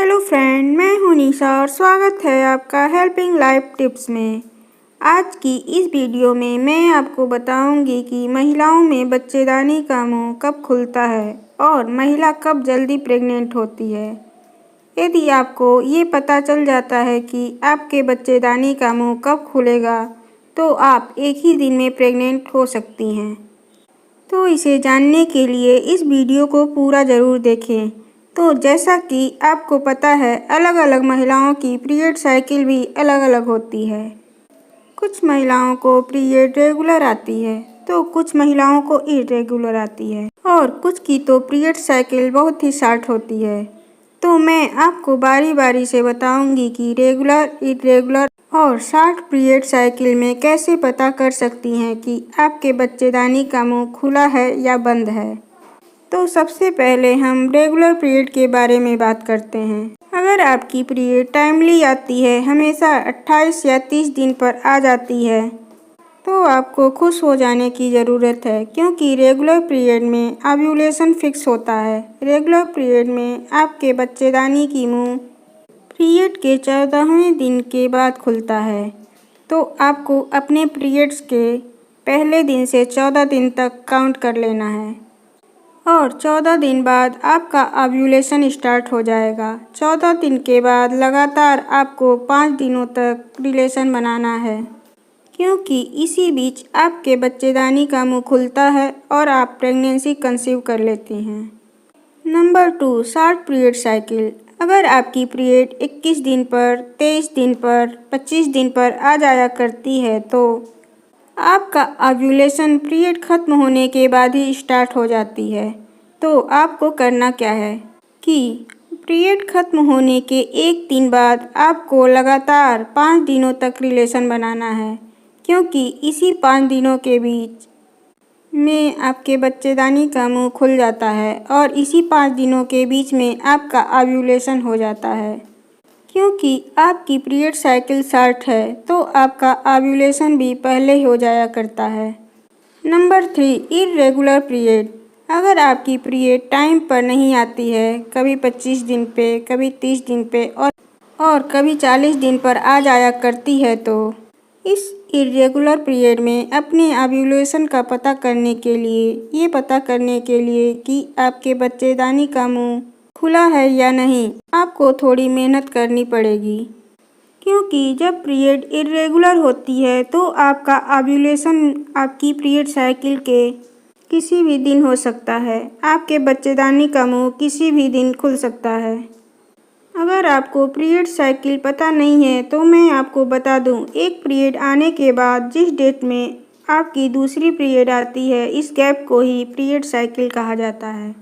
Hello friend, मैं हूं निशा और स्वागत है आपका हेल्पिंग लाइफ टिप्स में। आज की इस वीडियो में मैं आपको बताऊंगी कि महिलाओं में बच्चेदानी का मुंह कब खुलता है और महिला कब जल्दी प्रेग्नेंट होती है। यदि आपको ये पता चल जाता है कि आपके बच्चेदानी का मुंह कब खुलेगा तो आप एक ही दिन में प्रेग्नेंट हो सकती हैं। तो इसे जानने के लिए इस वीडियो को पूरा ज़रूर देखें। तो जैसा कि आपको पता है, अलग अलग महिलाओं की पीरियड साइकिल भी अलग अलग होती है। कुछ महिलाओं को पीरियड रेगुलर आती है तो कुछ महिलाओं को इरेगुलर आती है और कुछ की तो पीरियड साइकिल बहुत ही शॉर्ट होती है। तो मैं आपको बारी बारी से बताऊंगी कि रेगुलर, इरेगुलर और शॉर्ट पीरियड साइकिल में कैसे पता कर सकती हैं कि आपके बच्चेदानी का मुंह खुला है या बंद है। तो सबसे पहले हम रेगुलर पीरियड के बारे में बात करते हैं। अगर आपकी पीरियड टाइमली आती है, हमेशा 28 या 30 दिन पर आ जाती है, तो आपको खुश हो जाने की ज़रूरत है, क्योंकि रेगुलर पीरियड में ओव्यूलेशन फिक्स होता है। रेगुलर पीरियड में आपके बच्चेदानी की मुंह पीरियड के 14वें दिन के बाद खुलता है। तो आपको अपने पीरियड्स के पहले दिन से 14 दिन तक काउंट कर लेना है और 14 दिन बाद आपका ओव्यूलेशन स्टार्ट हो जाएगा। 14 दिन के बाद लगातार आपको 5 दिनों तक रिलेशन बनाना है, क्योंकि इसी बीच आपके बच्चेदानी का मुंह खुलता है और आप प्रेगनेंसी कंसीव कर लेती हैं। Number 2, short period cycle. अगर आपकी पीरियड 21 दिन पर, 23 दिन पर, 25 दिन पर आ जाया करती है तो आपका ओव्यूलेशन पीरियड खत्म होने के बाद ही स्टार्ट हो जाती है। तो आपको करना क्या है कि पीरियड खत्म होने के एक दिन बाद आपको लगातार 5 दिनों तक रिलेशन बनाना है, क्योंकि इसी 5 दिनों के बीच में आपके बच्चेदानी का मुंह खुल जाता है और इसी 5 दिनों के बीच में आपका ओव्यूलेशन हो जाता है। क्योंकि आपकी पीरियड साइकिल शॉर्ट है तो आपका ओव्यूलेशन भी पहले हो जाया करता है। Number 3, irregular period. अगर आपकी पीरियड टाइम पर नहीं आती है, कभी 25 दिन पे, कभी 30 दिन पे और कभी 40 दिन पर आ जाया करती है, तो इस इरेगुलर पीरियड में अपने ओव्यूलेशन का पता करने के लिए कि आपके बच्चेदानी का मुंह खुला है या नहीं, आपको थोड़ी मेहनत करनी पड़ेगी। क्योंकि जब पीरियड इरेगुलर होती है तो आपका ओव्यूलेशन आपकी पीरियड साइकिल के किसी भी दिन हो सकता है। आपके बच्चेदानी का मुंह किसी भी दिन खुल सकता है। अगर आपको पीरियड साइकिल पता नहीं है तो मैं आपको बता दूं, एक पीरियड आने के बाद जिस डेट में आपकी दूसरी पीरियड आती है, इस गैप को ही पीरियड साइकिल कहा जाता है।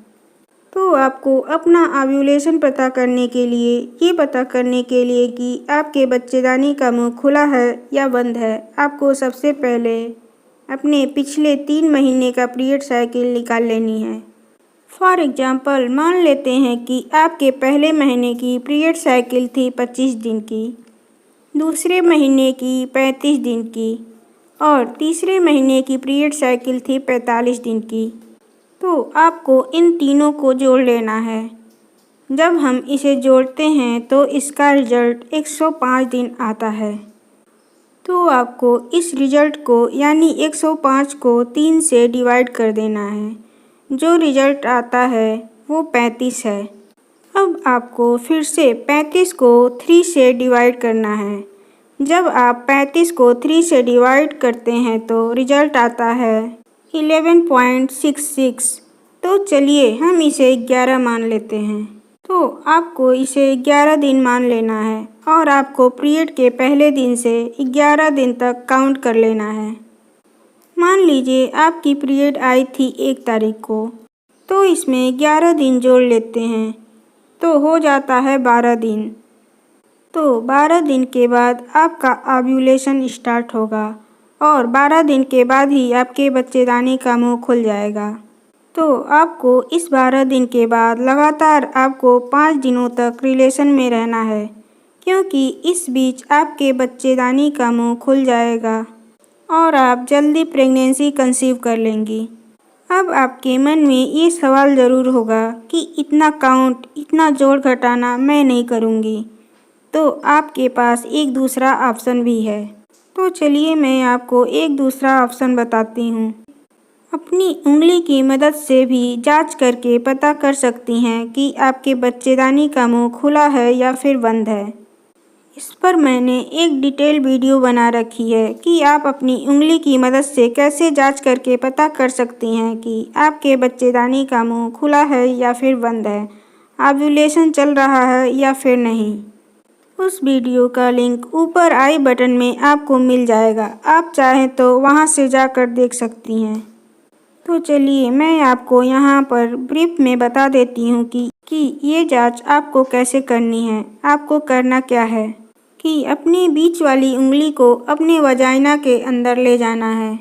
तो आपको अपना ओव्यूलेशन पता करने के लिए कि आपके बच्चेदानी का मुंह खुला है या बंद है, आपको सबसे पहले अपने पिछले 3 महीने का पीरियड साइकिल निकाल लेनी है। फॉर एग्जाम्पल, मान लेते हैं कि आपके पहले महीने की पीरियड साइकिल थी 25 दिन की, दूसरे महीने की 35 दिन की और तीसरे महीने की पीरियड साइकिल थी 45 दिन की। तो आपको इन तीनों को जोड़ लेना है। जब हम इसे जोड़ते हैं तो इसका रिजल्ट 105 दिन आता है। तो आपको इस रिजल्ट को यानी 105 को 3 से डिवाइड कर देना है। जो रिजल्ट आता है वो 35 है। अब आपको फिर से 35 को 3 से डिवाइड करना है। जब आप 35 को 3 से डिवाइड करते हैं तो रिजल्ट आता है 11.66। तो चलिए हम इसे 11 मान लेते हैं। तो आपको इसे 11 दिन मान लेना है और आपको पीरियड के पहले दिन से 11 दिन तक काउंट कर लेना है। मान लीजिए आपकी पीरियड आई थी 1 तारीख को, तो इसमें 11 दिन जोड़ लेते हैं तो हो जाता है 12 दिन। तो 12 दिन के बाद आपका ओव्यूलेशन स्टार्ट होगा और 12 दिन के बाद ही आपके बच्चेदानी का मुंह खुल जाएगा। तो आपको इस 12 दिन के बाद लगातार आपको 5 दिनों तक रिलेशन में रहना है, क्योंकि इस बीच आपके बच्चेदानी का मुंह खुल जाएगा और आप जल्दी प्रेगनेंसी कंसीव कर लेंगी। अब आपके मन में ये सवाल ज़रूर होगा कि इतना काउंट, इतना जोड़ घटाना मैं नहीं करूँगी। तो आपके पास एक दूसरा ऑप्शन भी है। तो चलिए मैं आपको एक दूसरा ऑप्शन बताती हूँ। अपनी उंगली की मदद से भी जांच करके पता कर सकती हैं कि आपके बच्चेदानी का मुंह खुला है या फिर बंद है। इस पर मैंने एक डिटेल वीडियो बना रखी है कि आप अपनी उंगली की मदद से कैसे जांच करके पता कर सकती हैं कि आपके बच्चेदानी का मुंह खुला है या फिर बंद है, ओव्यूलेशन चल रहा है या फिर नहीं। उस वीडियो का लिंक ऊपर आई बटन में आपको मिल जाएगा। आप चाहें तो वहां से जाकर देख सकती हैं। तो चलिए मैं आपको यहाँ पर ब्रीफ में बता देती हूँ कि ये जांच आपको कैसे करनी है। आपको करना क्या है कि अपनी बीच वाली उंगली को अपने वजाइना के अंदर ले जाना है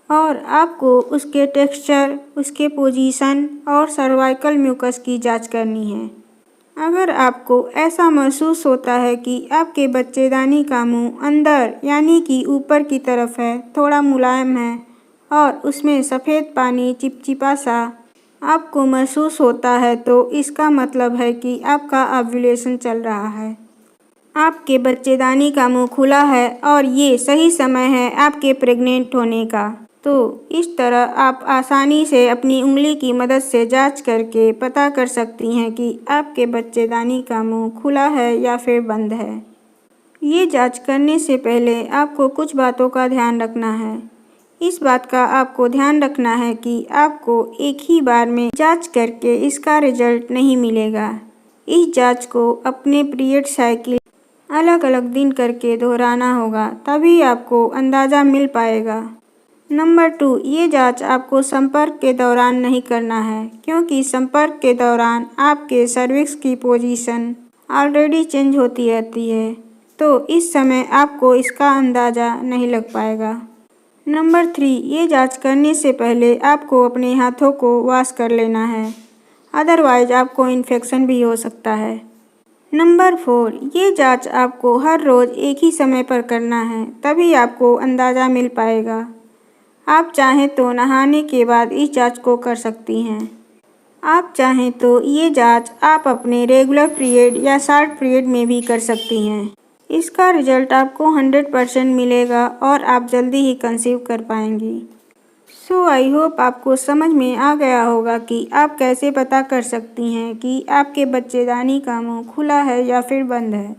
और आपको उसके टेक्सचर, उसके पोजीशन और सर्वाइकल म्यूकस की जांच करनी है। अगर आपको ऐसा महसूस होता है कि आपके बच्चेदानी का मुंह अंदर यानी कि ऊपर की तरफ है, थोड़ा मुलायम है और उसमें सफ़ेद पानी चिपचिपा सा आपको महसूस होता है, तो इसका मतलब है कि आपका ओव्यूलेशन चल रहा है, आपके बच्चेदानी का मुंह खुला है और ये सही समय है आपके प्रेग्नेंट होने का। तो इस तरह आप आसानी से अपनी उंगली की मदद से जांच करके पता कर सकती हैं कि आपके बच्चेदानी का मुंह खुला है या फिर बंद है। ये जांच करने से पहले आपको कुछ बातों का ध्यान रखना है। इस बात का आपको ध्यान रखना है कि आपको एक ही बार में जांच करके इसका रिजल्ट नहीं मिलेगा। इस जांच को अपने पीरियड साइकिल अलग अलग दिन करके दोहराना होगा, तभी आपको अंदाज़ा मिल पाएगा। नंबर 2, ये जांच आपको संपर्क के दौरान नहीं करना है, क्योंकि संपर्क के दौरान आपके सर्विक्स की पोजीशन ऑलरेडी चेंज होती रहती है, तो इस समय आपको इसका अंदाज़ा नहीं लग पाएगा। नंबर 3, ये जांच करने से पहले आपको अपने हाथों को वॉश कर लेना है, अदरवाइज आपको इन्फेक्शन भी हो सकता है। नंबर 4, ये जांच आपको हर रोज़ एक ही समय पर करना है, तभी आपको अंदाज़ा मिल पाएगा। आप चाहें तो नहाने के बाद इस जांच को कर सकती हैं। आप चाहें तो ये जांच आप अपने रेगुलर पीरियड या शॉर्ट पीरियड में भी कर सकती हैं। इसका रिजल्ट आपको 100% मिलेगा और आप जल्दी ही कंसीव कर पाएंगी। सो आई होप आपको समझ में आ गया होगा कि आप कैसे पता कर सकती हैं कि आपके बच्चेदानी का मुंह खुला है या फिर बंद है।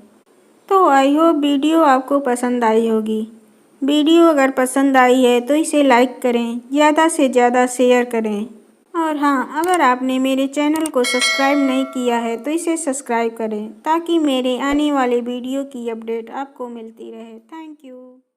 तो आई होप वीडियो आपको पसंद आई होगी। वीडियो अगर पसंद आई है तो इसे लाइक करें, ज़्यादा से ज़्यादा शेयर करें। और हाँ, अगर आपने मेरे चैनल को सब्सक्राइब नहीं किया है तो इसे सब्सक्राइब करें, ताकि मेरे आने वाले वीडियो की अपडेट आपको मिलती रहे। Thank you.